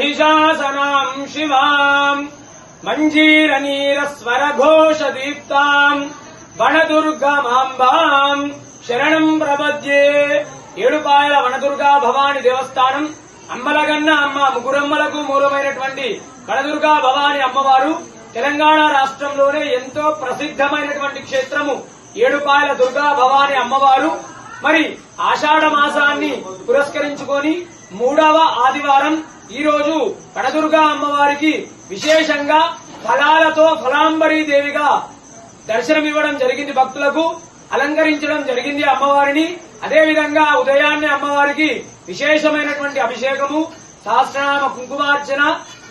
महिषासनां शिवां मंजीरनीरस्वरघोषदीप्तां वनदुर्गमांबां शरणं प्रपद्ये। ఏడుపాయల వనదుర్గా భవాని దేవస్థానం అమ్మలగన్న అమ్మ ముగ్గురమ్మలకు మూలమైనటువంటి వనదుర్గా భవాని అమ్మవారు తెలంగాణ రాష్ట్రంలోనే ఎంతో ప్రసిద్ధమైనటువంటి క్షేత్రము ఏడుపాయల దుర్గా భవాని అమ్మవారు. మరి ఆషాఢ మాసాన్ని పురస్కరించుకొని 3వ ఆదివారం ఈ రోజు వనదుర్గా అమ్మవారికి విశేషంగా ఫలాలతో ఫలాంబరీ దేవిగా దర్శనమివ్వడం జరిగింది. భక్తులకు అలంకరించడం జరిగింది అమ్మవారిని. అదేవిధంగా ఉదయాన్నే అమ్మవారికి విశేషమైనటువంటి అభిషేకము, సహస్రనామ కుంకుమార్చన,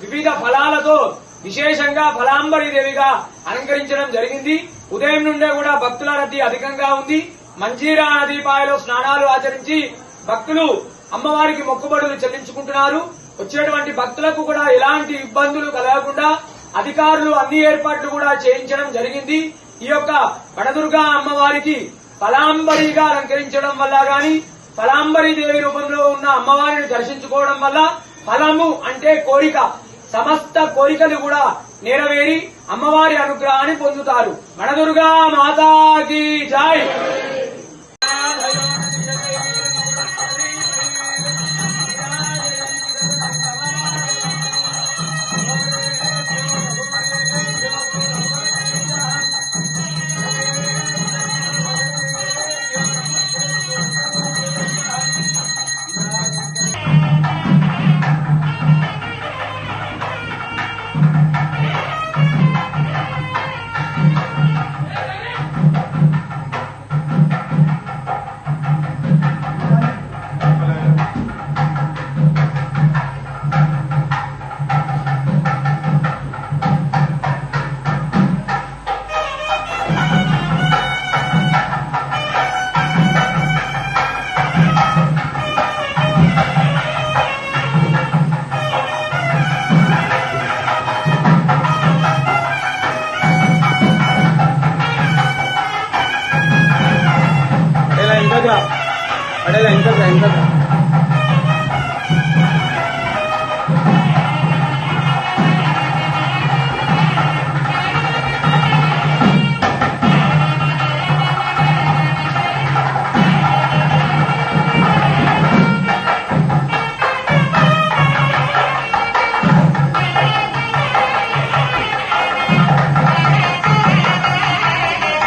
వివిధ ఫలాలతో విశేషంగా ఫలాంబరీ దేవిగా అలంకరించడం జరిగింది. ఉదయం నుండే కూడా భక్తుల రద్దీ అధికంగా ఉంది. మంజీరా నదీపాయలో స్నానాలు ఆచరించి భక్తులు అమ్మవారికి మొక్కుబడులు చెల్లించుకుంటున్నారు. వచ్చేటువంటి భక్తులకు కూడా ఎలాంటి ఇబ్బందులు కలగకుండా అధికారులు అన్ని ఏర్పాట్లు కూడా చేయించడం జరిగింది. ఈ యొక్క వనదుర్గా అమ్మవారికి ఫలాంబరిగా అలంకరించడం వల్ల గాని, ఫలాంబరీ దేవి రూపంలో ఉన్న అమ్మవారిని దర్శించుకోవడం వల్ల ఫలము అంటే కోరిక, సమస్త కోరికలు కూడా నెరవేరి అమ్మవారి అనుగ్రహాన్ని పొందుతారు. వనదుర్గా మాతాకి జై. Ada lah, enggak.